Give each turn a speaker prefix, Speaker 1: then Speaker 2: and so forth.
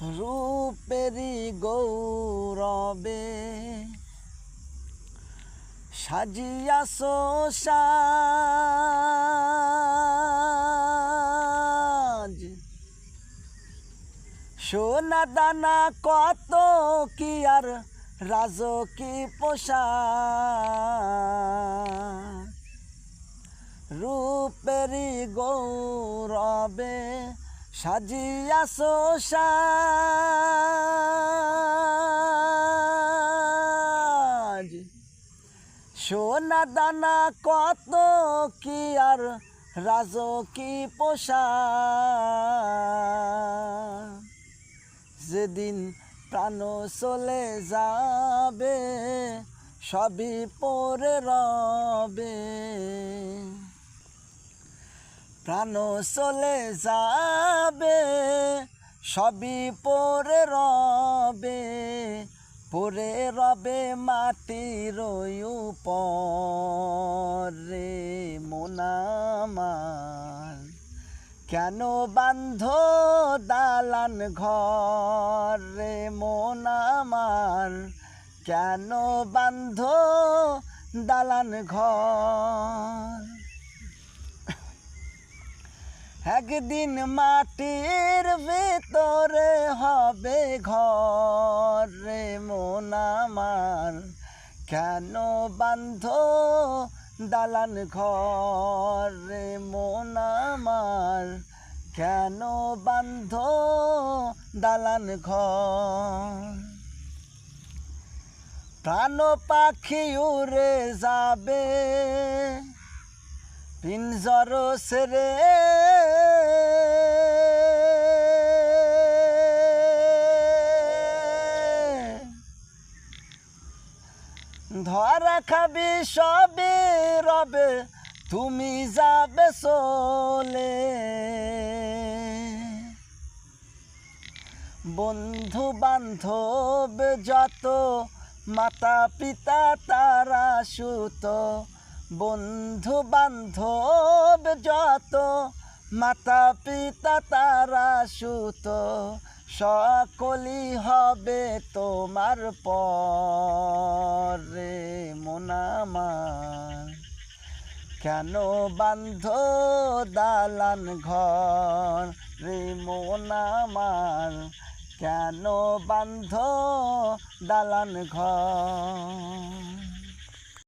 Speaker 1: রূপেরি গৌরবে সাজিয়াছো সাজ, সোনা দানা কত কি আর রাজকি পোশাক। রূপেরি গৌরবে সাজিয়াছো সাজ, সোনা দানা কত কি আর রাজকি পোশাক। যেদিন প্রাণ চলে যাবে সবই পরে রবে, প্রাণ চলে যাবে সবই পরে রবে, পরে রবে মাটির উপরে। মন আমার কেন বান্ধ দালান ঘর রে, মন আমার কেন বান্ধ দালান ঘর। একদিন মাটির ভিতরে হবে ঘর রে, মন আমার কেন বান্ধ দালান ঘর রে, মন আমার কেন বান্ধ দালান ঘর। প্রাণ পাখি উড়ে যাবে পিঞ্জর ছেড়ে, ধরা খাবি সবে রবে তুমি যাবে চলে। বন্ধু বান্ধব যত মাতা পিতা তারা সুত, বন্ধু বান্ধব যত মাতা পিতা তারা সুত, সকলই হবে তোমার পরে। মন আমার কেন বান্ধ দালান ঘর রে, মন আমার কেন বান্ধ দালান ঘর।